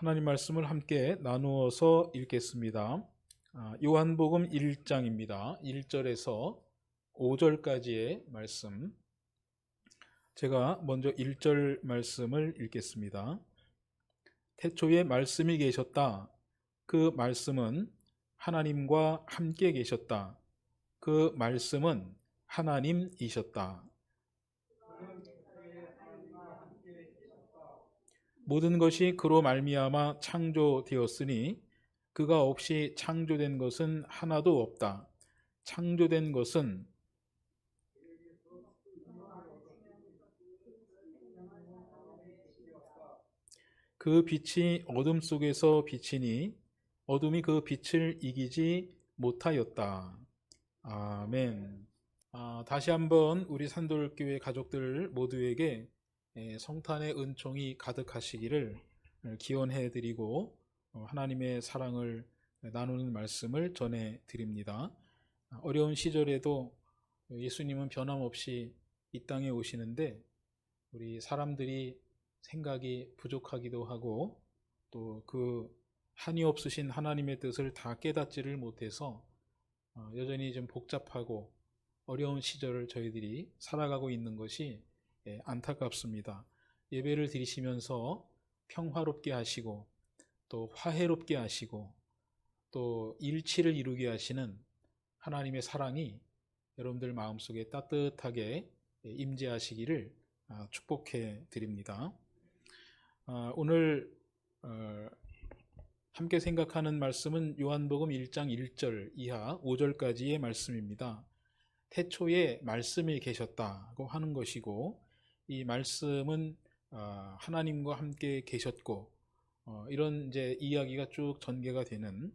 하나님 말씀을 함께 나누어서 읽겠습니다. 요한복음 1장입니다. 1절에서 5절까지의 말씀. 제가 먼저 1절 말씀을 읽겠습니다. 태초에 말씀이 계셨다. 그 말씀은 하나님과 함께 계셨다. 그 말씀은 하나님이셨다. 모든 것이 그로 말미암아 창조되었으니 그가 없이 창조된 것은 하나도 없다. 창조된 것은 그 빛이 어둠 속에서 비치니 어둠이 그 빛을 이기지 못하였다. 아멘. 다시 한번 우리 산돌교회 가족들 모두에게 성탄의 은총이 가득하시기를 기원해 드리고 하나님의 사랑을 나누는 말씀을 전해 드립니다. 어려운 시절에도 예수님은 변함없이 이 땅에 오시는데 우리 사람들이 생각이 부족하기도 하고 또 그 한이 없으신 하나님의 뜻을 다 깨닫지를 못해서 여전히 좀 복잡하고 어려운 시절을 저희들이 살아가고 있는 것이 안타깝습니다. 예배를 드리시면서 평화롭게 하시고 또 화해롭게 하시고 또 일치를 이루게 하시는 하나님의 사랑이 여러분들 마음속에 따뜻하게 임재하시기를 축복해 드립니다. 오늘 함께 생각하는 말씀은 요한복음 1장 1절 이하 5절까지의 말씀입니다. 태초에 말씀이 계셨다고 하는 것이고 이 말씀은 하나님과 함께 계셨고 이런 이제 이야기가 쭉 전개가 되는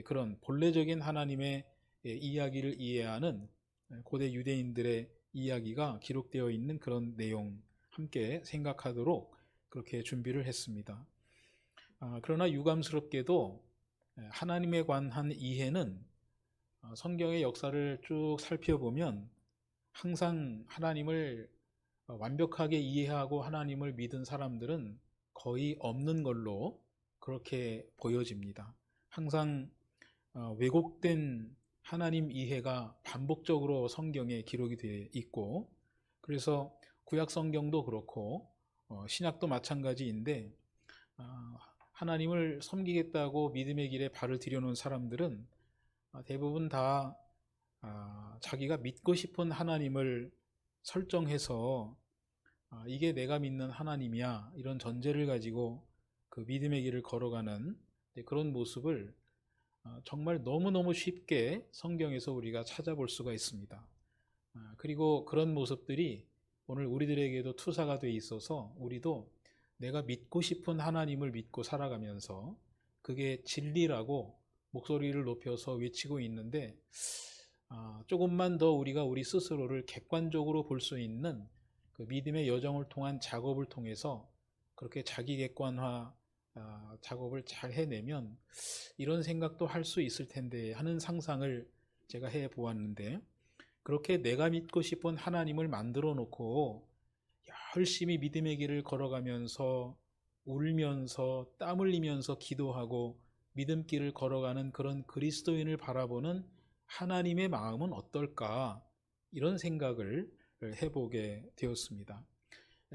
그런 본래적인 하나님의 이야기를 이해하는 고대 유대인들의 이야기가 기록되어 있는 그런 내용 함께 생각하도록 그렇게 준비를 했습니다. 그러나 유감스럽게도 하나님에 관한 이해는 성경의 역사를 쭉 살펴보면 항상 하나님을 완벽하게 이해하고 하나님을 믿은 사람들은 거의 없는 걸로 그렇게 보여집니다. 항상 왜곡된 하나님 이해가 반복적으로 성경에 기록이 되어 있고 그래서 구약 성경도 그렇고 신약도 마찬가지인데 하나님을 섬기겠다고 믿음의 길에 발을 들여놓은 사람들은 대부분 다 자기가 믿고 싶은 하나님을 설정해서 이게 내가 믿는 하나님이야 이런 전제를 가지고 그 믿음의 길을 걸어가는 그런 모습을 정말 너무너무 쉽게 성경에서 우리가 찾아볼 수가 있습니다. 그리고 그런 모습들이 오늘 우리들에게도 투사가 돼 있어서 우리도 내가 믿고 싶은 하나님을 믿고 살아가면서 그게 진리라고 목소리를 높여서 외치고 있는데 조금만 더 우리가 우리 스스로를 객관적으로 볼 수 있는 그 믿음의 여정을 통한 작업을 통해서 그렇게 자기 객관화 작업을 잘 해내면 이런 생각도 할 수 있을 텐데 하는 상상을 제가 해 보았는데 그렇게 내가 믿고 싶은 하나님을 만들어 놓고 열심히 믿음의 길을 걸어가면서 울면서 땀 흘리면서 기도하고 믿음길을 걸어가는 그런 그리스도인을 바라보는 하나님의 마음은 어떨까 이런 생각을 해보게 되었습니다.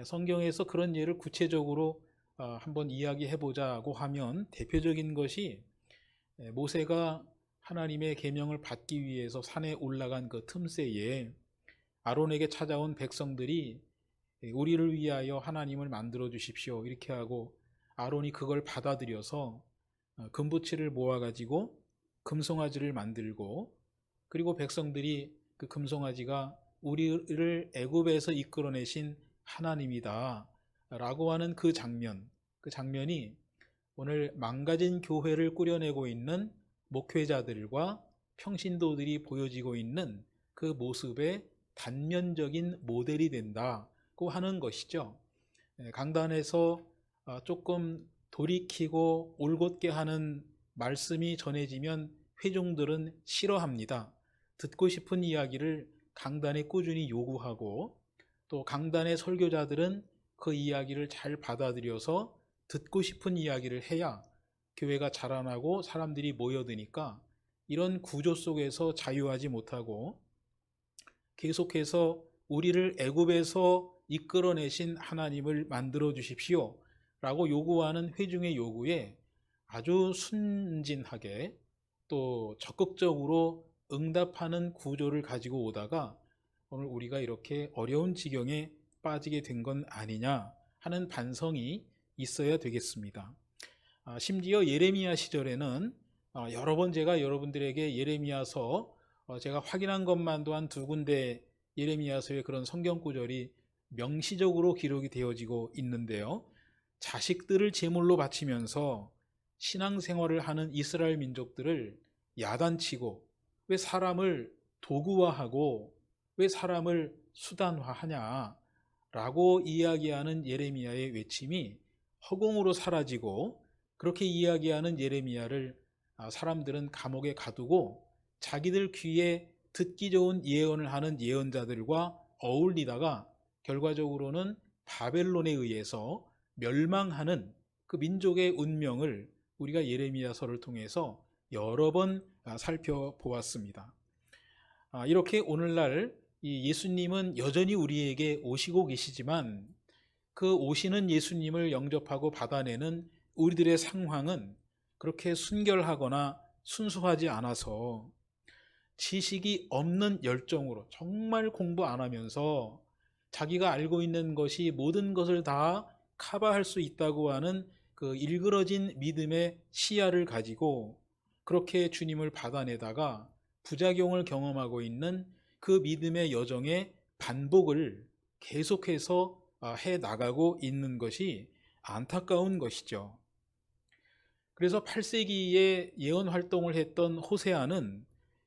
성경에서 그런 예를 구체적으로 한번 이야기해보자고 하면 대표적인 것이 모세가 하나님의 계명을 받기 위해서 산에 올라간 그 틈새에 아론에게 찾아온 백성들이 우리를 위하여 하나님을 만들어 주십시오 이렇게 하고 아론이 그걸 받아들여서 금부치를 모아가지고 금송아지를 만들고 그리고 백성들이 그 금송아지가 우리를 애굽에서 이끌어내신 하나님이다 라고 하는 그 장면이 오늘 망가진 교회를 꾸려내고 있는 목회자들과 평신도들이 보여지고 있는 그 모습의 단면적인 모델이 된다고 하는 것이죠. 강단에서 조금 돌이키고 올곧게 하는 말씀이 전해지면 회중들은 싫어합니다. 듣고 싶은 이야기를 강단에 꾸준히 요구하고 또 강단의 설교자들은 그 이야기를 잘 받아들여서 듣고 싶은 이야기를 해야 교회가 자라나고 사람들이 모여드니까 이런 구조 속에서 자유하지 못하고 계속해서 우리를 애굽에서 이끌어내신 하나님을 만들어 주십시오 라고 요구하는 회중의 요구에 아주 순진하게 또 적극적으로 응답하는 구조를 가지고 오다가 오늘 우리가 이렇게 어려운 지경에 빠지게 된 건 아니냐 하는 반성이 있어야 되겠습니다. 심지어 예레미야 시절에는 여러 번 제가 여러분들에게 예레미야서 제가 확인한 것만도 한 2군데 예레미야서의 그런 성경 구절이 명시적으로 기록이 되어지고 있는데요. 자식들을 제물로 바치면서 신앙생활을 하는 이스라엘 민족들을 야단치고 왜 사람을 도구화하고 왜 사람을 수단화하냐라고 이야기하는 예레미야의 외침이 허공으로 사라지고 그렇게 이야기하는 예레미야를 사람들은 감옥에 가두고 자기들 귀에 듣기 좋은 예언을 하는 예언자들과 어울리다가 결과적으로는 바벨론에 의해서 멸망하는 그 민족의 운명을 우리가 예레미야서를 통해서 여러 번 살펴보았습니다. 이렇게 오늘날 이 예수님은 여전히 우리에게 오시고 계시지만 그 오시는 예수님을 영접하고 받아내는 우리들의 상황은 그렇게 순결하거나 순수하지 않아서 지식이 없는 열정으로 정말 공부 안 하면서 자기가 알고 있는 것이 모든 것을 다 커버할 수 있다고 하는 그 일그러진 믿음의 시야를 가지고 그렇게 주님을 받아내다가 부작용을 경험하고 있는 그 믿음의 여정의 반복을 계속해서 해 나가고 있는 것이 안타까운 것이죠. 그래서 8세기에 예언 활동을 했던 호세아는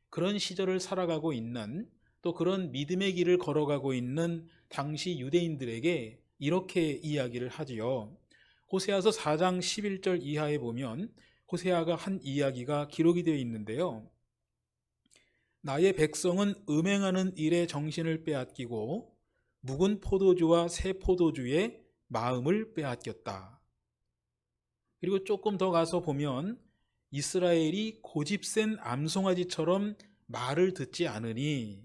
그런 시절을 살아가고 있는 또 그런 믿음의 길을 걸어가고 있는 당시 유대인들에게 이렇게 이야기를 하지요. 호세아서 4장 11절 이하에 보면 호세아가 한 이야기가 기록이 되어 있는데요. 나의 백성은 음행하는 일에 정신을 빼앗기고 묵은 포도주와 새 포도주에 마음을 빼앗겼다. 그리고 조금 더 가서 보면 이스라엘이 고집센 암송아지처럼 말을 듣지 않으니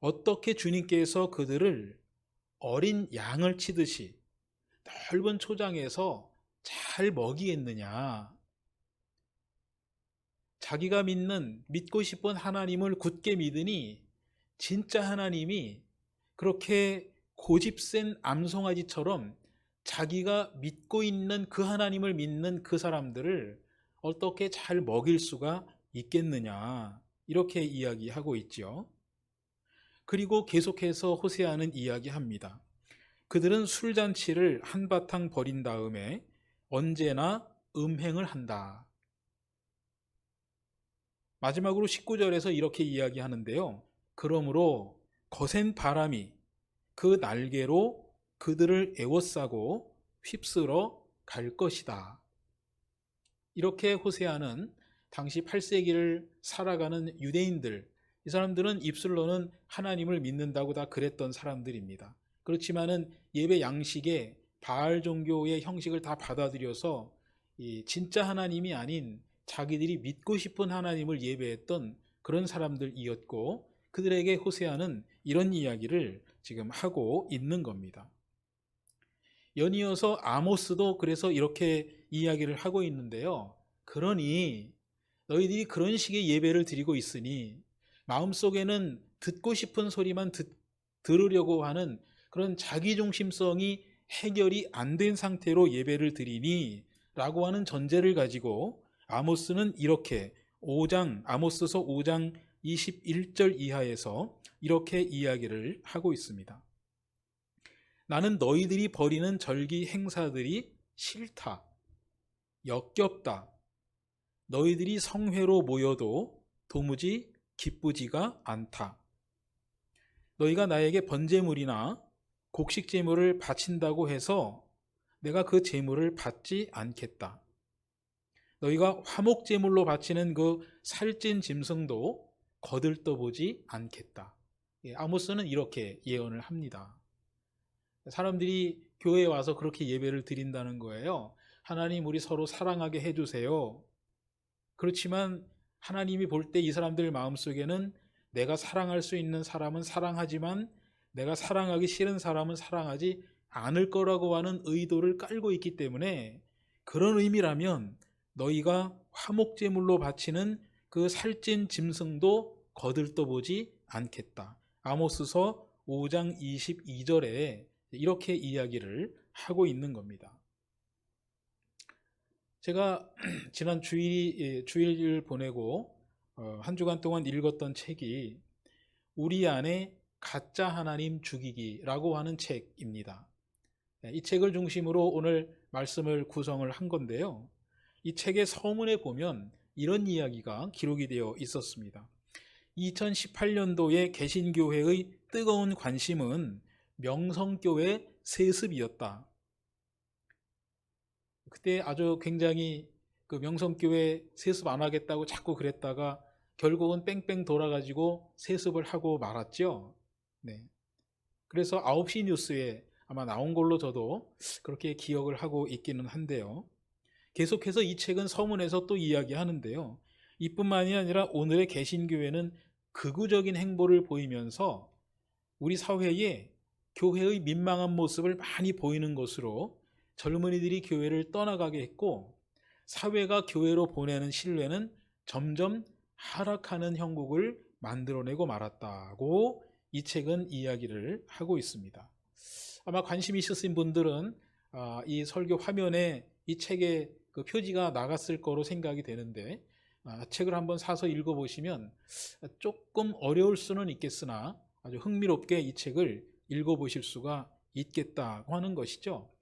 어떻게 주님께서 그들을 어린 양을 치듯이 넓은 초장에서 잘 먹이겠느냐. 자기가 믿고 싶은 하나님을 굳게 믿으니 진짜 하나님이 그렇게 고집센 암송아지처럼 자기가 믿고 있는 그 하나님을 믿는 그 사람들을 어떻게 잘 먹일 수가 있겠느냐 이렇게 이야기하고 있죠. 그리고 계속해서 호세아는 이야기합니다. 그들은 술잔치를 한바탕 벌인 다음에 언제나 음행을 한다. 마지막으로 19절에서 이렇게 이야기하는데요. 그러므로 거센 바람이 그 날개로 그들을 에워싸고 휩쓸어 갈 것이다. 이렇게 호세아는 당시 8세기를 살아가는 유대인들, 이 사람들은 입술로는 하나님을 믿는다고 다 그랬던 사람들입니다. 그렇지만은 예배 양식에 바알 종교의 형식을 다 받아들여서 이 진짜 하나님이 아닌 자기들이 믿고 싶은 하나님을 예배했던 그런 사람들이었고 그들에게 호세아는 이런 이야기를 지금 하고 있는 겁니다. 연이어서 아모스도 그래서 이렇게 이야기를 하고 있는데요. 그러니 너희들이 그런 식의 예배를 드리고 있으니 마음속에는 듣고 싶은 소리만 들으려고 하는 그런 자기중심성이 해결이 안 된 상태로 예배를 드리니 라고 하는 전제를 가지고 아모스는 이렇게 아모스서 5장 21절 이하에서 이렇게 이야기를 하고 있습니다. 나는 너희들이 벌이는 절기 행사들이 싫다. 역겹다. 너희들이 성회로 모여도 도무지 기쁘지가 않다. 너희가 나에게 번제물이나 곡식 제물을 바친다고 해서 내가 그 제물을 받지 않겠다. 너희가 화목 제물로 바치는 그 살찐 짐승도 거들떠보지 않겠다. 아모스는 이렇게 예언을 합니다. 사람들이 교회에 와서 그렇게 예배를 드린다는 거예요. 하나님, 우리 서로 사랑하게 해주세요. 그렇지만 하나님이 볼 때 이 사람들 마음속에는 내가 사랑할 수 있는 사람은 사랑하지만 내가 사랑하기 싫은 사람은 사랑하지 않을 거라고 하는 의도를 깔고 있기 때문에, 그런 의미라면 너희가 화목제물로 바치는 그 살찐 짐승도 거들떠보지 않겠다. 아모스서 5장 22절에 이렇게 이야기를 하고 있는 겁니다. 제가 지난 주일을 보내고 한 주간 동안 읽었던 책이 우리 안에 가짜 하나님 죽이기라고 하는 책입니다. 이 책을 중심으로 오늘 말씀을 구성을 한 건데요. 이 책의 서문에 보면 이런 이야기가 기록이 되어 있었습니다. 2018년도에 개신교회의 뜨거운 관심은 명성교회 세습이었다. 그때 아주 굉장히 그 명성교회 세습 안 하겠다고 자꾸 그랬다가 결국은 뺑뺑 돌아가지고 세습을 하고 말았죠. 네. 그래서 9시 뉴스에 아마 나온 걸로 저도 그렇게 기억을 하고 있기는 한데요. 계속해서 이 책은 서문에서 또 이야기하는데요. 이뿐만이 아니라 오늘의 개신교회는 극우적인 행보를 보이면서 우리 사회에 교회의 민망한 모습을 많이 보이는 것으로 젊은이들이 교회를 떠나가게 했고, 사회가 교회로 보내는 신뢰는 점점 하락하는 형국을 만들어내고 말았다고 이 책은 이야기를 하고 있습니다. 아마 관심 있으신 분들은 이 설교 화면에 이 책의 그 표지가 나갔을 거로 생각이 되는데, 책을 한번 사서 읽어보시면 조금 어려울 수는 있겠으나 아주 흥미롭게 이 책을 읽어보실 수가 있겠다고 하는 것이죠.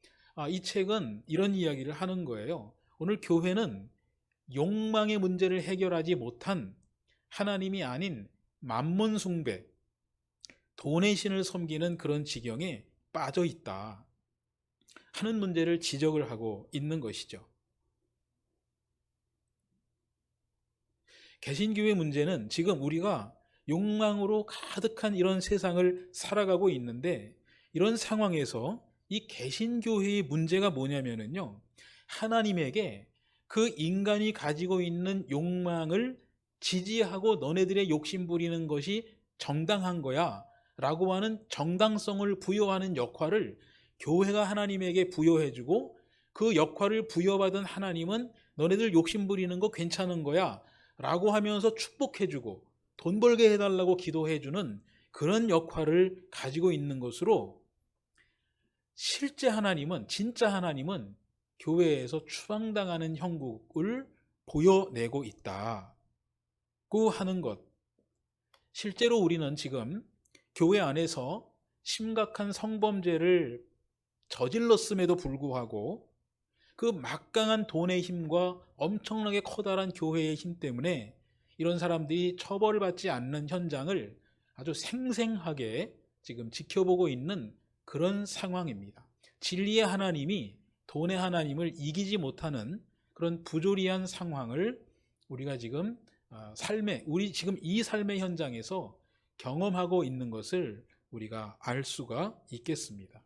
이 책은 이런 이야기를 하는 거예요. 오늘 교회는 욕망의 문제를 해결하지 못한 하나님이 아닌 만몬 숭배, 돈의 신을 섬기는 그런 지경에 빠져 있다 하는 문제를 지적을 하고 있는 것이죠. 개신교의 문제는 지금 우리가 욕망으로 가득한 이런 세상을 살아가고 있는데, 이런 상황에서 이 개신교회의 문제가 뭐냐면요, 하나님에게 그 인간이 가지고 있는 욕망을 지지하고 너네들의 욕심 부리는 것이 정당한 거야 라고 하는 정당성을 부여하는 역할을 교회가 하나님에게 부여해주고, 그 역할을 부여받은 하나님은 너네들 욕심 부리는 거 괜찮은 거야 라고 하면서 축복해주고 돈 벌게 해달라고 기도해주는 그런 역할을 가지고 있는 것으로, 실제 하나님은, 진짜 하나님은 교회에서 추방당하는 형국을 보여내고 있다고 하는 것. 실제로 우리는 지금 교회 안에서 심각한 성범죄를 저질렀음에도 불구하고 그 막강한 돈의 힘과 엄청나게 커다란 교회의 힘 때문에 이런 사람들이 처벌받지 않는 현장을 아주 생생하게 지금 지켜보고 있는 그런 상황입니다. 진리의 하나님이 돈의 하나님을 이기지 못하는 그런 부조리한 상황을 우리가 지금 우리 지금 이 삶의 현장에서 경험하고 있는 것을 우리가 알 수가 있겠습니다.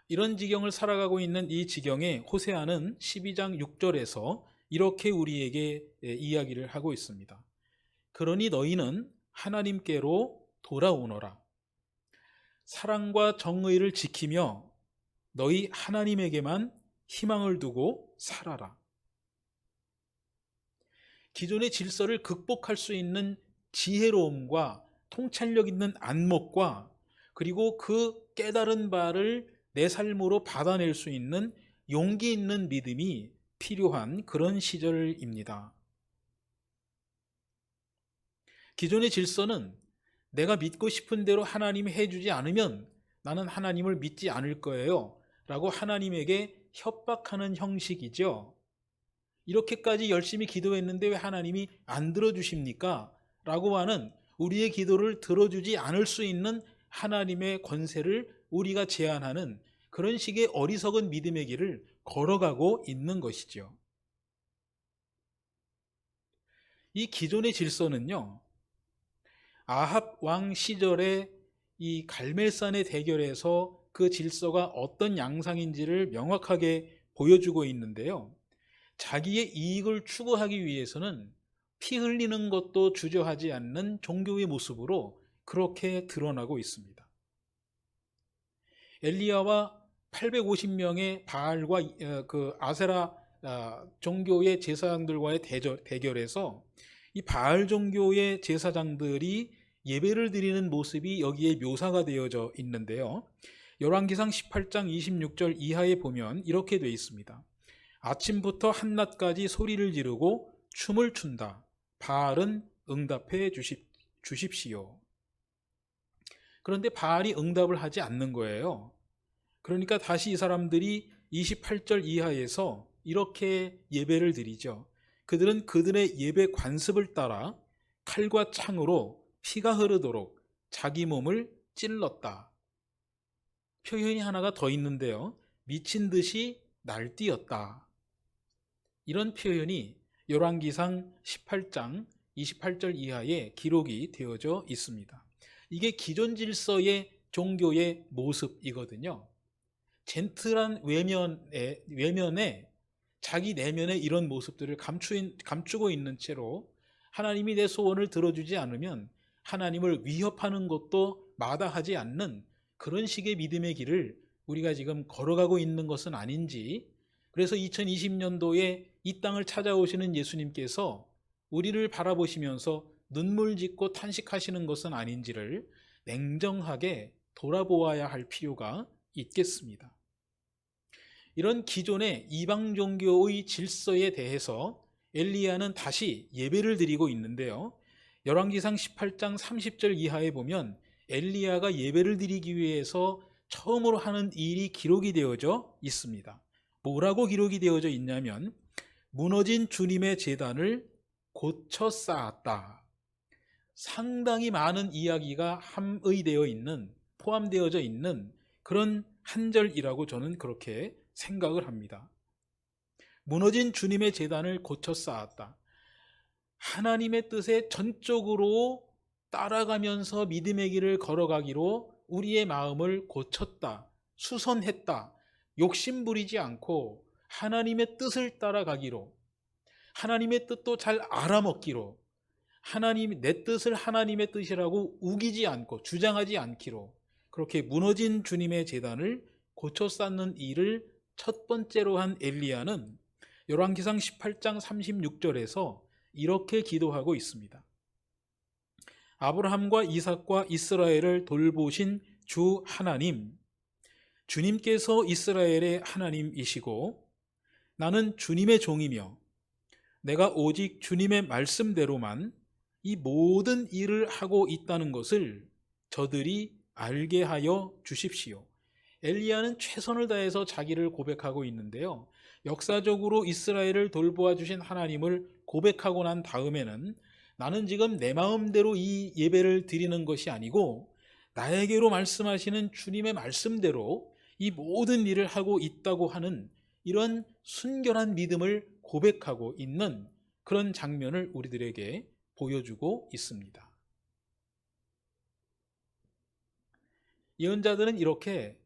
이런 지경을 살아가고 있는 이 지경에 호세아는 12장 6절에서 이렇게 우리에게 이야기를 하고 있습니다. 그러니 너희는 하나님께로 돌아오너라. 사랑과 정의를 지키며 너희 하나님에게만 희망을 두고 살아라. 기존의 질서를 극복할 수 있는 지혜로움과 통찰력 있는 안목과 그리고 그 깨달은 바를 내 삶으로 받아낼 수 있는 용기 있는 믿음이 필요한 그런 시절입니다. 기존의 질서는 내가 믿고 싶은 대로 하나님이 해주지 않으면 나는 하나님을 믿지 않을 거예요 라고 하나님에게 협박하는 형식이죠. 이렇게까지 열심히 기도했는데 왜 하나님이 안 들어주십니까? 라고 하는, 우리의 기도를 들어주지 않을 수 있는 하나님의 권세를 우리가 제한하는 그런 식의 어리석은 믿음의 길을 걸어가고 있는 것이죠. 이 기존의 질서는요, 아합 왕 시절에 이 갈멜산의 대결에서 그 질서가 어떤 양상인지를 명확하게 보여주고 있는데요. 자기의 이익을 추구하기 위해서는 피 흘리는 것도 주저하지 않는 종교의 모습으로 그렇게 드러나고 있습니다. 엘리야와 850명의 바알과 그 아세라 종교의 제사장들과의 대결에서 이 바알 종교의 제사장들이 예배를 드리는 모습이 여기에 묘사가 되어져 있는데요. 열왕기상 18장 26절 이하에 보면 이렇게 되어 있습니다. 아침부터 한낮까지 소리를 지르고 춤을 춘다. 바알은 응답해 주십시오. 그런데 바알이 응답을 하지 않는 거예요. 그러니까 다시 이 사람들이 28절 이하에서 이렇게 예배를 드리죠. 그들은 그들의 예배 관습을 따라 칼과 창으로 피가 흐르도록 자기 몸을 찔렀다. 표현이 하나가 더 있는데요. 미친 듯이 날뛰었다. 이런 표현이 열왕기상 18장 28절 이하에 기록이 되어져 있습니다. 이게 기존 질서의 종교의 모습이거든요. 젠틀한 외면에 자기 내면에 이런 모습들을 감추고 있는 채로 하나님이 내 소원을 들어주지 않으면 하나님을 위협하는 것도 마다하지 않는 그런 식의 믿음의 길을 우리가 지금 걸어가고 있는 것은 아닌지, 그래서 2020년도에 이 땅을 찾아오시는 예수님께서 우리를 바라보시면서 눈물 짓고 탄식하시는 것은 아닌지를 냉정하게 돌아보아야 할 필요가 있겠습니다. 이런 기존의 이방 종교의 질서에 대해서 엘리야는 다시 예배를 드리고 있는데요. 열왕기상 18장 30절 이하에 보면 엘리야가 예배를 드리기 위해서 처음으로 하는 일이 기록이 되어져 있습니다. 뭐라고 기록이 되어져 있냐면 무너진 주님의 제단을 고쳐 쌓았다. 상당히 많은 이야기가 포함되어져 있는 그런 한 절이라고 저는 그렇게 생각을 합니다. 무너진 주님의 제단을 고쳐 쌓았다. 하나님의 뜻에 전적으로 따라가면서 믿음의 길을 걸어가기로 우리의 마음을 고쳤다, 수선했다, 욕심 부리지 않고 하나님의 뜻을 따라가기로, 하나님의 뜻도 잘 알아먹기로, 내 뜻을 하나님의 뜻이라고 우기지 않고 주장하지 않기로, 그렇게 무너진 주님의 제단을 고쳐 쌓는 일을 첫 번째로 한 엘리야는 열왕기상 18장 36절에서 이렇게 기도하고 있습니다. 아브라함과 이삭과 이스라엘을 돌보신 주 하나님, 주님께서 이스라엘의 하나님이시고 나는 주님의 종이며 내가 오직 주님의 말씀대로만 이 모든 일을 하고 있다는 것을 저들이 알게 하여 주십시오. 엘리야는 최선을 다해서 자기를 고백하고 있는데요. 역사적으로 이스라엘을 돌보아 주신 하나님을 고백하고 난 다음에는 나는 지금 내 마음대로 이 예배를 드리는 것이 아니고 나에게로 말씀하시는 주님의 말씀대로 이 모든 일을 하고 있다고 하는 이런 순결한 믿음을 고백하고 있는 그런 장면을 우리들에게 보여주고 있습니다. 예언자들은 이렇게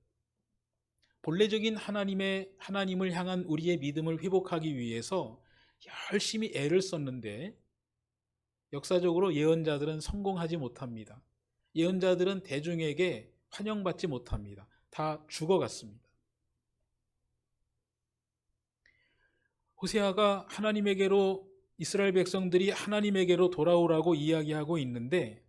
본래적인 하나님을 향한 우리의 믿음을 회복하기 위해서 열심히 애를 썼는데 역사적으로 예언자들은 성공하지 못합니다. 예언자들은 대중에게 환영받지 못합니다. 다 죽어갔습니다. 호세아가 이스라엘 백성들이 하나님에게로 돌아오라고 이야기하고 있는데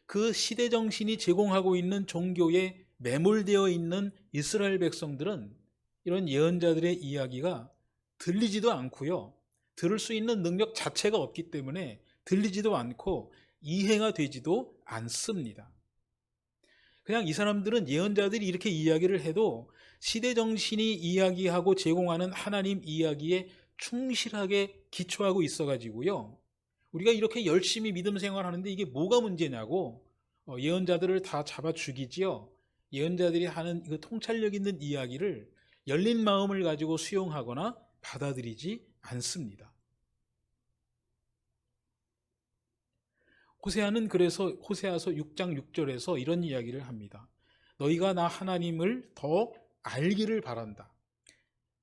그 시대 정신이 제공하고 있는 종교에 매몰되어 있는 이스라엘 백성들은 이런 예언자들의 이야기가 들리지도 않고요. 들을 수 있는 능력 자체가 없기 때문에 들리지도 않고 이해가 되지도 않습니다. 그냥 이 사람들은 예언자들이 이렇게 이야기를 해도 시대 정신이 이야기하고 제공하는 하나님 이야기에 충실하게 기초하고 있어가지고요. 우리가 이렇게 열심히 믿음 생활하는데 이게 뭐가 문제냐고 예언자들을 다 잡아 죽이지요. 예언자들이 하는 그 통찰력 있는 이야기를 열린 마음을 가지고 수용하거나 받아들이지 않습니다. 호세아는 그래서 호세아서 6장 6절에서 이런 이야기를 합니다. 너희가 나 하나님을 더 알기를 바란다.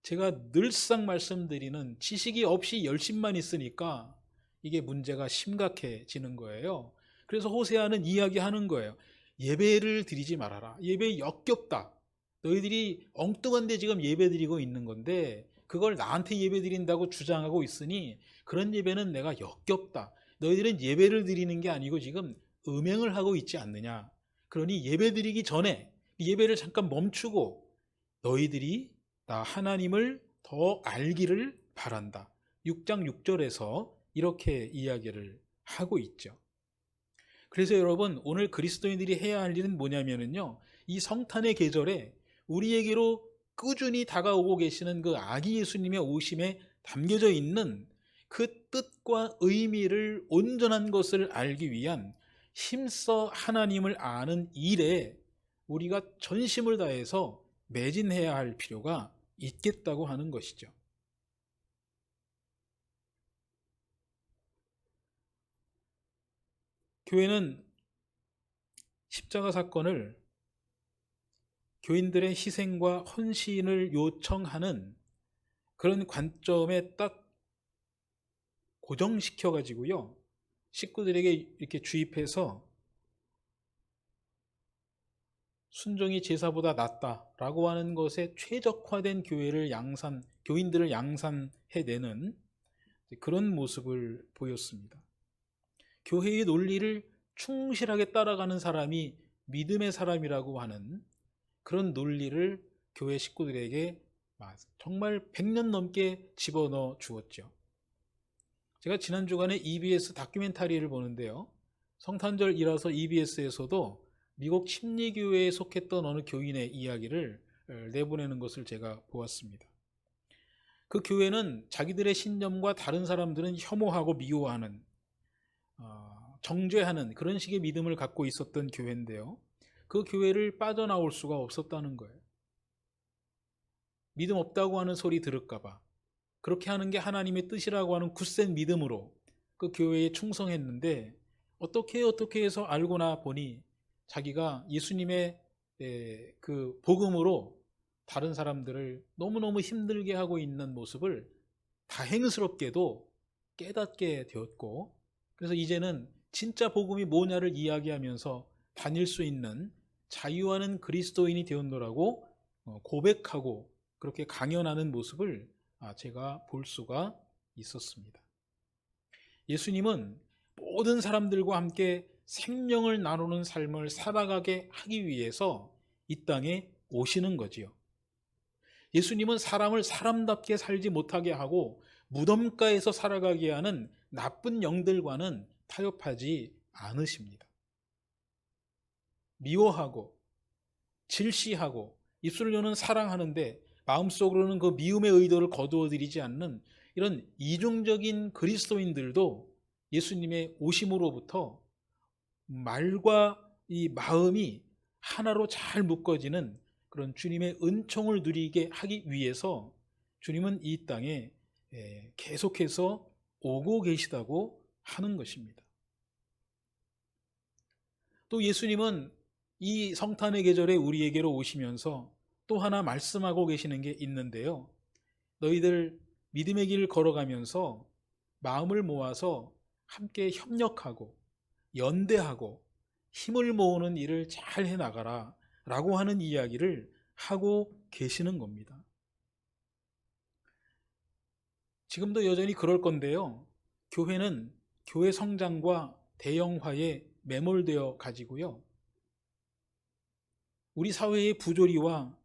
제가 늘상 말씀드리는 지식이 없이 열심만 있으니까 이게 문제가 심각해지는 거예요. 그래서 호세아는 이야기하는 거예요. 예배를 드리지 말아라. 예배 역겹다. 너희들이 엉뚱한데 지금 예배 드리고 있는 건데 그걸 나한테 예배 드린다고 주장하고 있으니 그런 예배는 내가 역겹다. 너희들은 예배를 드리는 게 아니고 지금 음행을 하고 있지 않느냐. 그러니 예배 드리기 전에 예배를 잠깐 멈추고 너희들이 나 하나님을 더 알기를 바란다. 6장 6절에서 이렇게 이야기를 하고 있죠. 그래서 여러분 오늘 그리스도인들이 해야 할 일은 뭐냐면요, 이 성탄의 계절에 우리에게로 꾸준히 다가오고 계시는 그 아기 예수님의 오심에 담겨져 있는 그 뜻과 의미를 온전한 것을 알기 위한 힘써 하나님을 아는 일에 우리가 전심을 다해서 매진해야 할 필요가 있겠다고 하는 것이죠. 교회는 십자가 사건을 교인들의 희생과 헌신을 요청하는 그런 관점에 딱 고정시켜 가지고요, 식구들에게 이렇게 주입해서 순종이 제사보다 낫다라고 하는 것에 최적화된 교인들을 양산해내는 그런 모습을 보였습니다. 교회의 논리를 충실하게 따라가는 사람이 믿음의 사람이라고 하는 그런 논리를 교회 식구들에게 정말 100년 넘게 집어넣어 주었죠. 제가 지난 주간에 EBS 다큐멘터리를 보는데요, 성탄절이라서 EBS에서도 미국 침례교회에 속했던 어느 교인의 이야기를 내보내는 것을 제가 보았습니다. 그 교회는 자기들의 신념과 다른 사람들은 혐오하고 미워하는, 정죄하는 그런 식의 믿음을 갖고 있었던 교회인데요, 그 교회를 빠져나올 수가 없었다는 거예요. 믿음 없다고 하는 소리 들을까봐, 그렇게 하는 게 하나님의 뜻이라고 하는 굳센 믿음으로 그 교회에 충성했는데 어떻게 해서 알고나 보니 자기가 예수님의 그 복음으로 다른 사람들을 너무너무 힘들게 하고 있는 모습을 다행스럽게도 깨닫게 되었고, 그래서 이제는 진짜 복음이 뭐냐를 이야기하면서 다닐 수 있는 자유하는 그리스도인이 되었노라고 고백하고 그렇게 강연하는 모습을 제가 볼 수가 있었습니다. 예수님은 모든 사람들과 함께 생명을 나누는 삶을 살아가게 하기 위해서 이 땅에 오시는 거지요. 예수님은 사람을 사람답게 살지 못하게 하고 무덤가에서 살아가게 하는 나쁜 영들과는 타협하지 않으십니다. 미워하고 질시하고 입술로는 사랑하는데 마음속으로는 그 미움의 의도를 거두어들이지 않는 이런 이중적인 그리스도인들도 예수님의 오심으로부터 말과 이 마음이 하나로 잘 묶어지는 그런 주님의 은총을 누리게 하기 위해서 주님은 이 땅에 계속해서 오고 계시다고 하는 것입니다. 또 예수님은 이 성탄의 계절에 우리에게로 오시면서 또 하나 말씀하고 계시는 게 있는데요, 너희들 믿음의 길을 걸어가면서 마음을 모아서 함께 협력하고 연대하고 힘을 모으는 일을 잘 해나가라 라고 하는 이야기를 하고 계시는 겁니다. 지금도 여전히 그럴 건데요, 교회는 교회 성장과 대형화에 매몰되어 가지고요, 우리 사회의 부조리와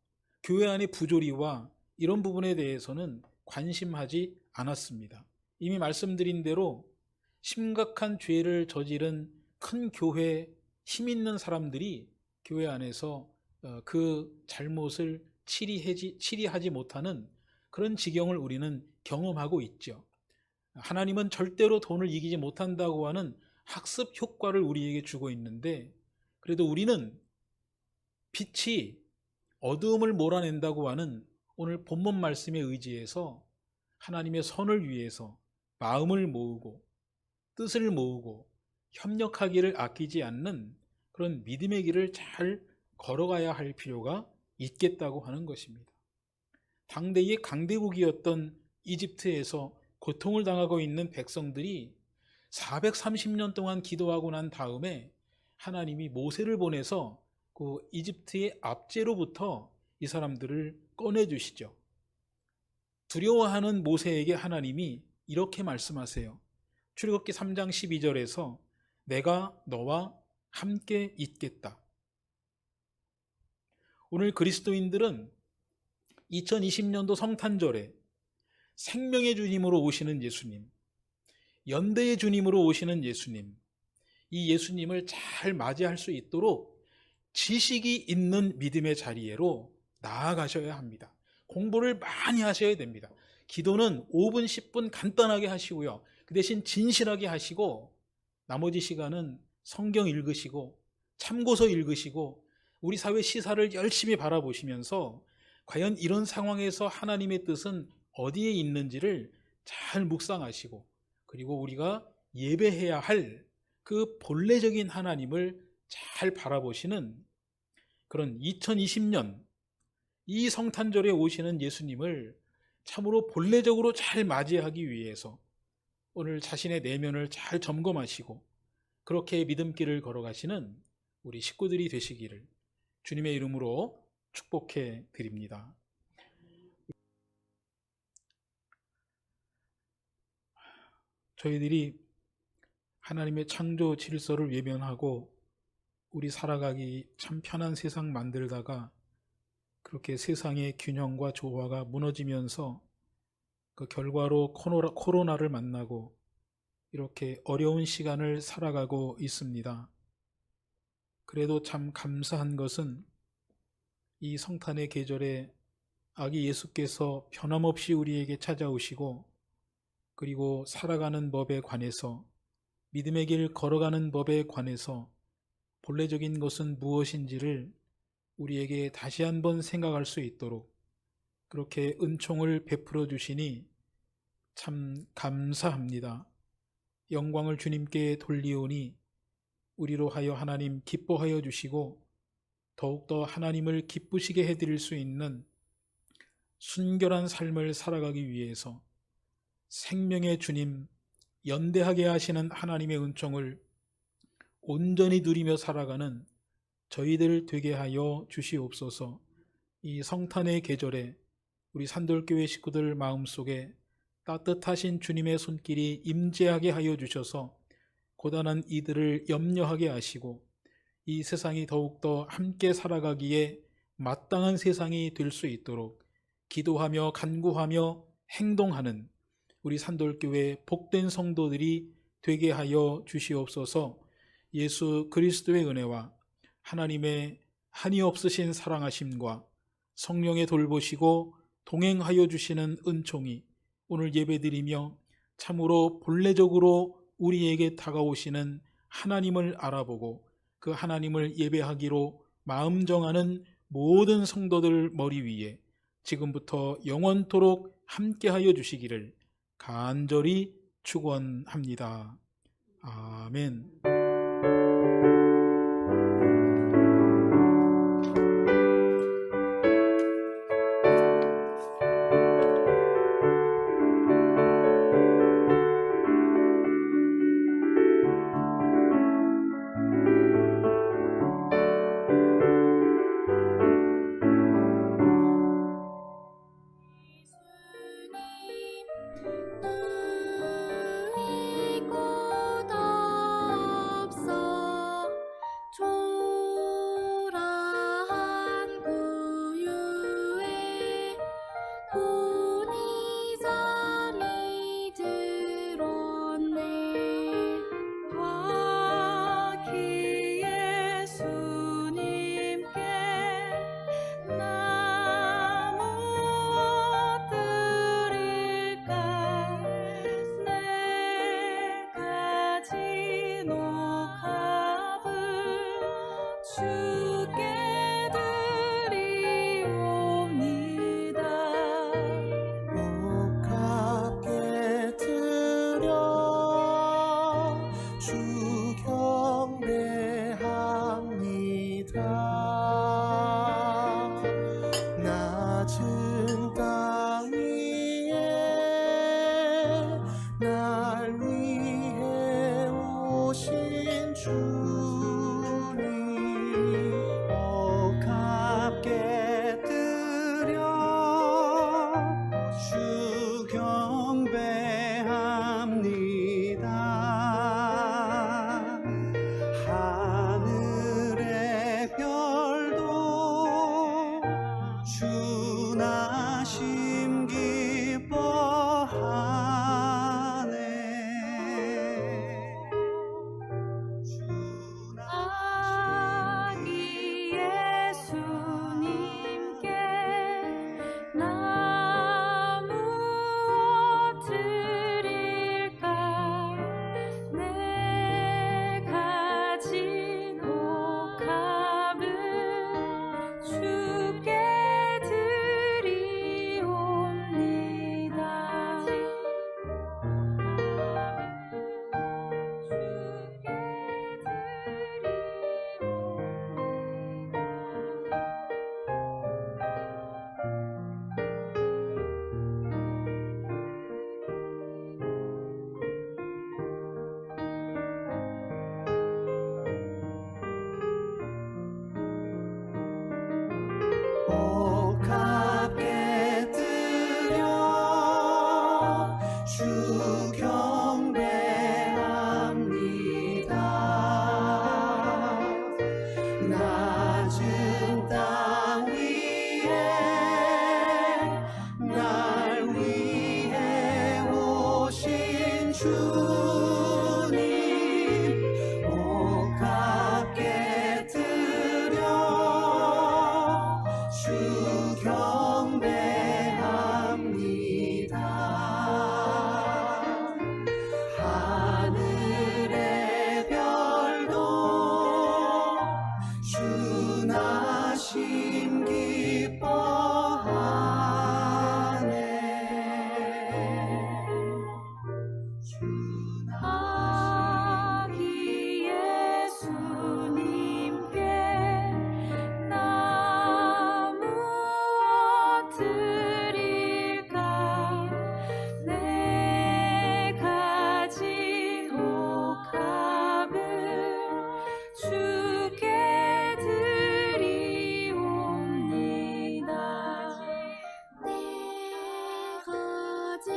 교회 안의 부조리와 이런 부분에 대해서는 관심하지 않았습니다. 이미 말씀드린 대로 심각한 죄를 저지른 큰 교회, 힘 있는 사람들이 교회 안에서 그 잘못을 치리하지 못하는 그런 지경을 우리는 경험하고 있죠. 하나님은 절대로 돈을 이기지 못한다고 하는 학습 효과를 우리에게 주고 있는데, 그래도 우리는 빛이 어두움을 몰아낸다고 하는 오늘 본문 말씀에 의지해서 하나님의 선을 위해서 마음을 모으고 뜻을 모으고 협력하기를 아끼지 않는 그런 믿음의 길을 잘 걸어가야 할 필요가 있겠다고 하는 것입니다. 당대의 강대국이었던 이집트에서 고통을 당하고 있는 백성들이 430년 동안 기도하고 난 다음에 하나님이 모세를 보내서 그 이집트의 압제로부터 이 사람들을 꺼내주시죠. 두려워하는 모세에게 하나님이 이렇게 말씀하세요. 출애굽기 3장 12절에서 내가 너와 함께 있겠다. 오늘 그리스도인들은 2020년도 성탄절에 생명의 주님으로 오시는 예수님, 연대의 주님으로 오시는 예수님, 이 예수님을 잘 맞이할 수 있도록 지식이 있는 믿음의 자리로 나아가셔야 합니다. 공부를 많이 하셔야 됩니다. 기도는 5분, 10분 간단하게 하시고요. 그 대신 진실하게 하시고 나머지 시간은 성경 읽으시고 참고서 읽으시고 우리 사회 시사를 열심히 바라보시면서 과연 이런 상황에서 하나님의 뜻은 어디에 있는지를 잘 묵상하시고 그리고 우리가 예배해야 할 그 본래적인 하나님을 잘 바라보시는 그런 2020년 이 성탄절에 오시는 예수님을 참으로 본래적으로 잘 맞이하기 위해서 오늘 자신의 내면을 잘 점검하시고 그렇게 믿음길을 걸어가시는 우리 식구들이 되시기를 주님의 이름으로 축복해 드립니다. 저희들이 하나님의 창조 질서를 외면하고 우리 살아가기 참 편한 세상 만들다가 그렇게 세상의 균형과 조화가 무너지면서 그 결과로 코로나를 만나고 이렇게 어려운 시간을 살아가고 있습니다. 그래도 참 감사한 것은 이 성탄의 계절에 아기 예수께서 변함없이 우리에게 찾아오시고 그리고 살아가는 법에 관해서 믿음의 길 걸어가는 법에 관해서 본래적인 것은 무엇인지를 우리에게 다시 한번 생각할 수 있도록 그렇게 은총을 베풀어 주시니 참 감사합니다. 영광을 주님께 돌리오니 우리로 하여 하나님 기뻐하여 주시고 더욱더 하나님을 기쁘시게 해드릴 수 있는 순결한 삶을 살아가기 위해서 생명의 주님, 연대하게 하시는 하나님의 은총을 온전히 누리며 살아가는 저희들 되게 하여 주시옵소서. 이 성탄의 계절에 우리 산돌교회 식구들 마음속에 따뜻하신 주님의 손길이 임재하게 하여 주셔서 고단한 이들을 염려하게 하시고 이 세상이 더욱더 함께 살아가기에 마땅한 세상이 될 수 있도록 기도하며 간구하며 행동하는 우리 산돌교회 복된 성도들이 되게 하여 주시옵소서. 예수 그리스도의 은혜와 하나님의 한이 없으신 사랑하심과 성령의 돌보시고 동행하여 주시는 은총이 오늘 예배드리며 참으로 본래적으로 우리에게 다가오시는 하나님을 알아보고 그 하나님을 예배하기로 마음 정하는 모든 성도들 머리 위에 지금부터 영원토록 함께하여 주시기를 간절히 축원합니다. 아멘. 낮은 땅 위에 날 위해 오신 주님, 값게 드려 주 경배합니다. 하늘의 별도 주 나심 기뻐하네. 아기 예수님께 나 무엇 드릴까? 내 가진 옥합은 주께 드리옵니다. 값게 드려 주 경배합니다. 낮은 땅 위에 날 위해 오신 주님, 값게 드려 주 경배합니다. 하늘의 별도 주 나심 기뻐하네. 아기 예수님께 나 무엇 드릴까? 내 가진 옥합은 주께 드리옵니다. 내 가진